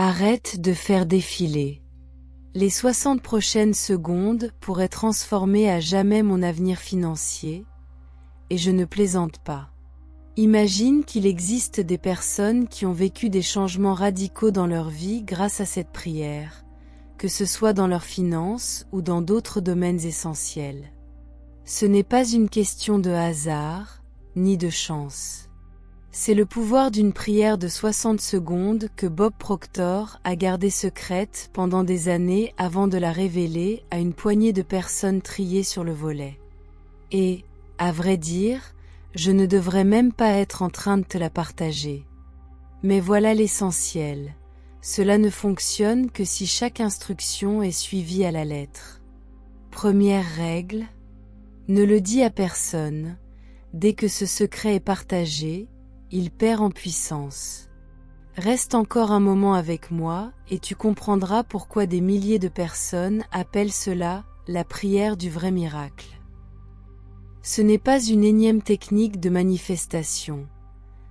Arrête de faire défiler. Les 60 prochaines secondes pourraient transformer à jamais mon avenir financier, et je ne plaisante pas. Imagine qu'il existe des personnes qui ont vécu des changements radicaux dans leur vie grâce à cette prière, que ce soit dans leurs finances ou dans d'autres domaines essentiels. Ce n'est pas une question de hasard, ni de chance. C'est le pouvoir d'une prière de 60 secondes que Bob Proctor a gardée secrète pendant des années avant de la révéler à une poignée de personnes triées sur le volet. Et, à vrai dire, je ne devrais même pas être en train de te la partager. Mais voilà l'essentiel. Cela ne fonctionne que si chaque instruction est suivie à la lettre. Première règle, ne le dis à personne. Dès que ce secret est partagé, il perd en puissance. Reste encore un moment avec moi et tu comprendras pourquoi des milliers de personnes appellent cela la prière du vrai miracle. Ce n'est pas une énième technique de manifestation.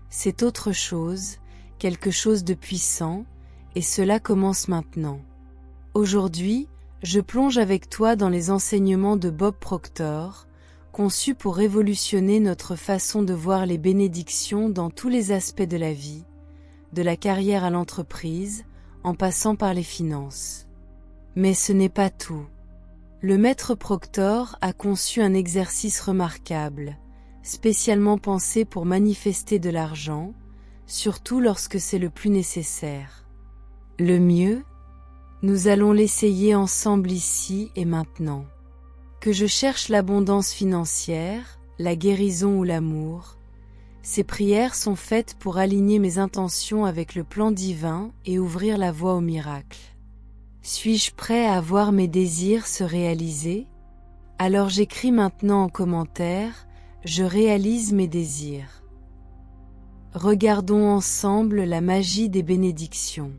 C'est autre chose, quelque chose de puissant, et cela commence maintenant. Aujourd'hui, je plonge avec toi dans les enseignements de Bob Proctor, conçus pour révolutionner notre façon de voir les bénédictions dans tous les aspects de la vie, de la carrière à l'entreprise, en passant par les finances. Mais ce n'est pas tout. Le maître Proctor a conçu un exercice remarquable, spécialement pensé pour manifester de l'argent, surtout lorsque c'est le plus nécessaire. Le mieux, nous allons l'essayer ensemble ici et maintenant. Que je cherche l'abondance financière, la guérison ou l'amour, ces prières sont faites pour aligner mes intentions avec le plan divin et ouvrir la voie au miracle. Suis-je prêt à voir mes désirs se réaliser? Alors j'écris maintenant en commentaire, je réalise mes désirs. Regardons ensemble la magie des bénédictions.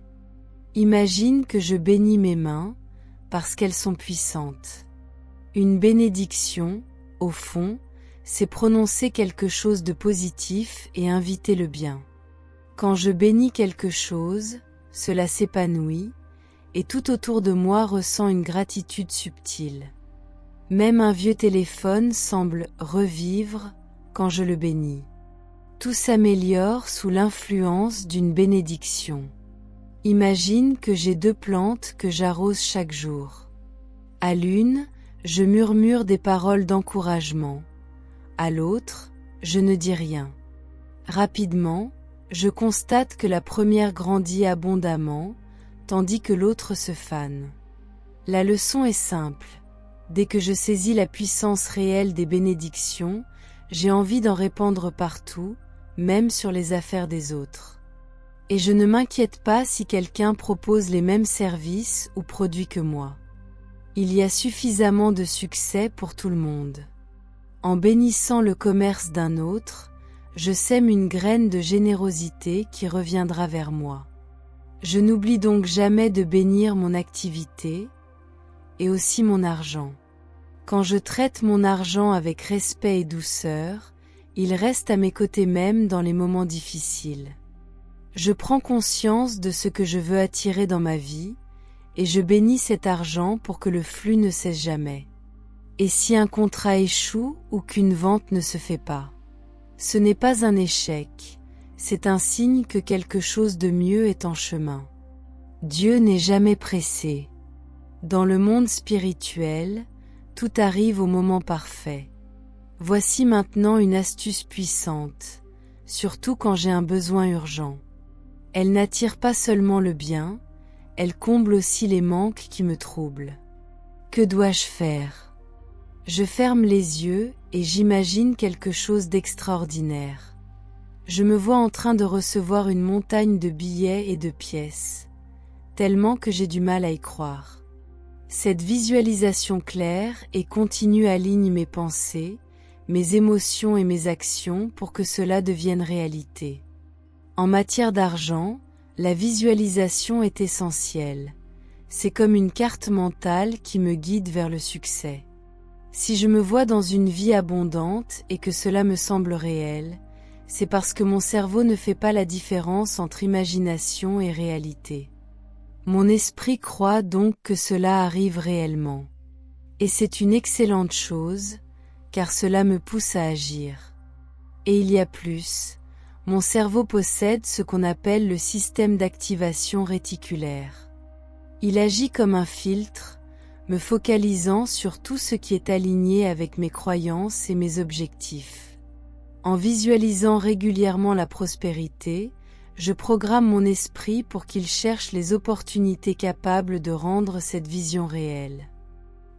Imagine que je bénis mes mains, parce qu'elles sont puissantes. Une bénédiction, au fond, c'est prononcer quelque chose de positif et inviter le bien. Quand je bénis quelque chose, cela s'épanouit, et tout autour de moi ressent une gratitude subtile. Même un vieux téléphone semble revivre quand je le bénis. Tout s'améliore sous l'influence d'une bénédiction. Imagine que j'ai 2 plantes que j'arrose chaque jour. À l'une, je murmure des paroles d'encouragement. À l'autre, je ne dis rien. Rapidement, je constate que la première grandit abondamment, tandis que l'autre se fane. La leçon est simple. Dès que je saisis la puissance réelle des bénédictions, j'ai envie d'en répandre partout, même sur les affaires des autres. Et je ne m'inquiète pas si quelqu'un propose les mêmes services ou produits que moi. Il y a suffisamment de succès pour tout le monde. En bénissant le commerce d'un autre, je sème une graine de générosité qui reviendra vers moi. Je n'oublie donc jamais de bénir mon activité et aussi mon argent. Quand je traite mon argent avec respect et douceur, il reste à mes côtés même dans les moments difficiles. Je prends conscience de ce que je veux attirer dans ma vie, et je bénis cet argent pour que le flux ne cesse jamais. Et si un contrat échoue ou qu'une vente ne se fait pas, ce n'est pas un échec, c'est un signe que quelque chose de mieux est en chemin. Dieu n'est jamais pressé. Dans le monde spirituel, tout arrive au moment parfait. Voici maintenant une astuce puissante, surtout quand j'ai un besoin urgent. Elle n'attire pas seulement le bien, elle comble aussi les manques qui me troublent. Que dois-je faire? Je ferme les yeux et j'imagine quelque chose d'extraordinaire. Je me vois en train de recevoir une montagne de billets et de pièces, tellement que j'ai du mal à y croire. Cette visualisation claire et continue aligne mes pensées, mes émotions et mes actions pour que cela devienne réalité. En matière d'argent, la visualisation est essentielle. C'est comme une carte mentale qui me guide vers le succès. Si je me vois dans une vie abondante et que cela me semble réel, c'est parce que mon cerveau ne fait pas la différence entre imagination et réalité. Mon esprit croit donc que cela arrive réellement. Et c'est une excellente chose, car cela me pousse à agir. Et il y a plus, mon cerveau possède ce qu'on appelle le système d'activation réticulaire. Il agit comme un filtre, me focalisant sur tout ce qui est aligné avec mes croyances et mes objectifs. En visualisant régulièrement la prospérité, je programme mon esprit pour qu'il cherche les opportunités capables de rendre cette vision réelle.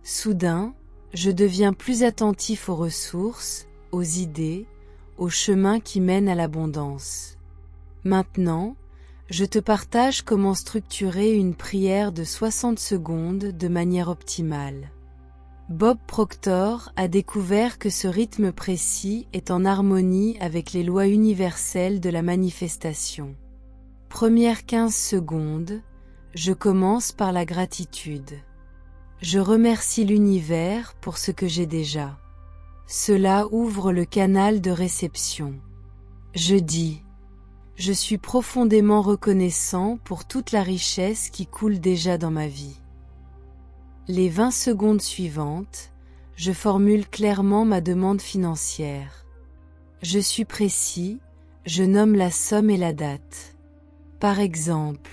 Soudain, je deviens plus attentif aux ressources, aux idées, aux chemins qui mènent à l'abondance. Maintenant, je te partage comment structurer une prière de 60 secondes de manière optimale. Bob Proctor a découvert que ce rythme précis est en harmonie avec les lois universelles de la manifestation. Première 15 secondes, je commence par la gratitude. Je remercie l'univers pour ce que j'ai déjà. Cela ouvre le canal de réception. Je dis, je suis profondément reconnaissant pour toute la richesse qui coule déjà dans ma vie. Les 20 secondes suivantes, je formule clairement ma demande financière. Je suis précis, je nomme la somme et la date. Par exemple,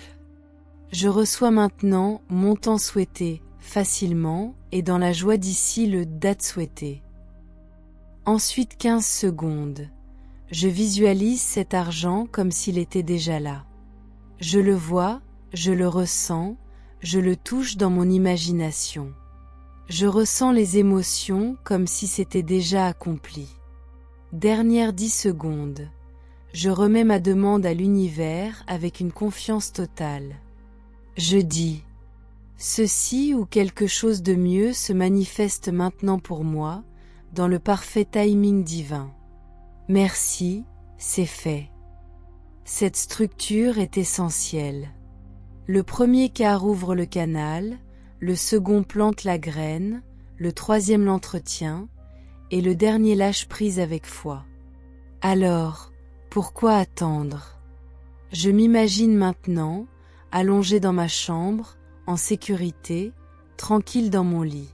je reçois maintenant montant souhaité, facilement et dans la joie d'ici le date souhaitée. Ensuite 15 secondes, je visualise cet argent comme s'il était déjà là. Je le vois, je le ressens, je le touche dans mon imagination. Je ressens les émotions comme si c'était déjà accompli. Dernière 10 secondes. Je remets ma demande à l'univers avec une confiance totale. Je dis, ceci ou quelque chose de mieux se manifeste maintenant pour moi, dans le parfait timing divin. Merci, c'est fait. Cette structure est essentielle. Le premier quart ouvre le canal, le second plante la graine, le troisième l'entretient, et le dernier lâche prise avec foi. Alors, pourquoi attendre? Je m'imagine maintenant, allongé dans ma chambre, en sécurité, tranquille dans mon lit.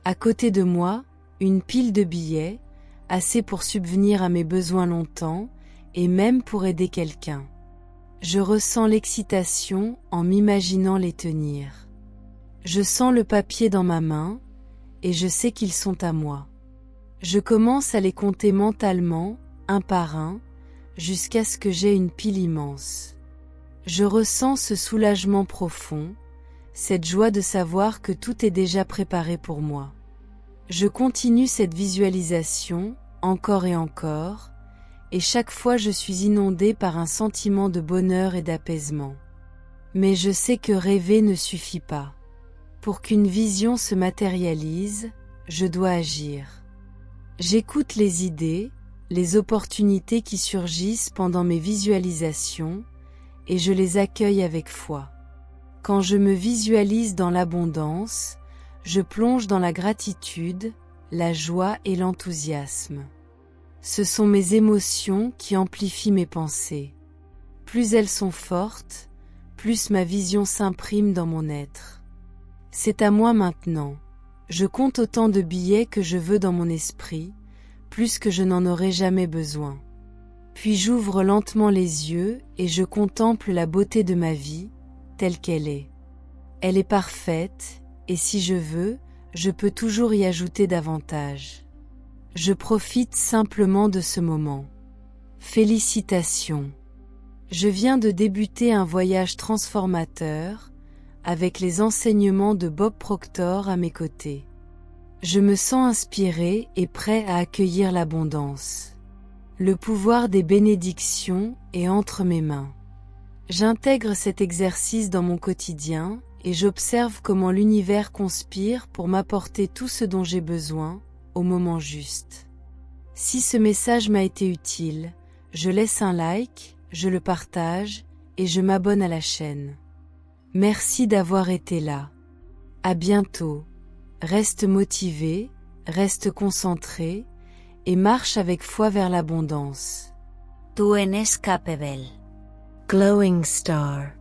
À côté de moi, une pile de billets, assez pour subvenir à mes besoins longtemps, et même pour aider quelqu'un. Je ressens l'excitation en m'imaginant les tenir. Je sens le papier dans ma main, et je sais qu'ils sont à moi. Je commence à les compter mentalement, un par un, jusqu'à ce que j'aie une pile immense. Je ressens ce soulagement profond, cette joie de savoir que tout est déjà préparé pour moi. Je continue cette visualisation, encore et encore, et chaque fois je suis inondée par un sentiment de bonheur et d'apaisement. Mais je sais que rêver ne suffit pas. Pour qu'une vision se matérialise, je dois agir. J'écoute les idées, les opportunités qui surgissent pendant mes visualisations, et je les accueille avec foi. Quand je me visualise dans l'abondance, je plonge dans la gratitude, la joie et l'enthousiasme. Ce sont mes émotions qui amplifient mes pensées. Plus elles sont fortes, plus ma vision s'imprime dans mon être. C'est à moi maintenant. Je compte autant de billets que je veux dans mon esprit, plus que je n'en aurai jamais besoin. Puis j'ouvre lentement les yeux et je contemple la beauté de ma vie, telle qu'elle est. Elle est parfaite, et si je veux, je peux toujours y ajouter davantage. Je profite simplement de ce moment. Félicitations. Je viens de débuter un voyage transformateur, avec les enseignements de Bob Proctor à mes côtés. Je me sens inspiré et prêt à accueillir l'abondance. Le pouvoir des bénédictions est entre mes mains. J'intègre cet exercice dans mon quotidien et j'observe comment l'univers conspire pour m'apporter tout ce dont j'ai besoin, au moment juste. Si ce message m'a été utile, je laisse un like, je le partage et je m'abonne à la chaîne. Merci d'avoir été là. À bientôt. Reste motivé, reste concentré et marche avec foi vers l'abondance. Tu en es capable. Glowing Star.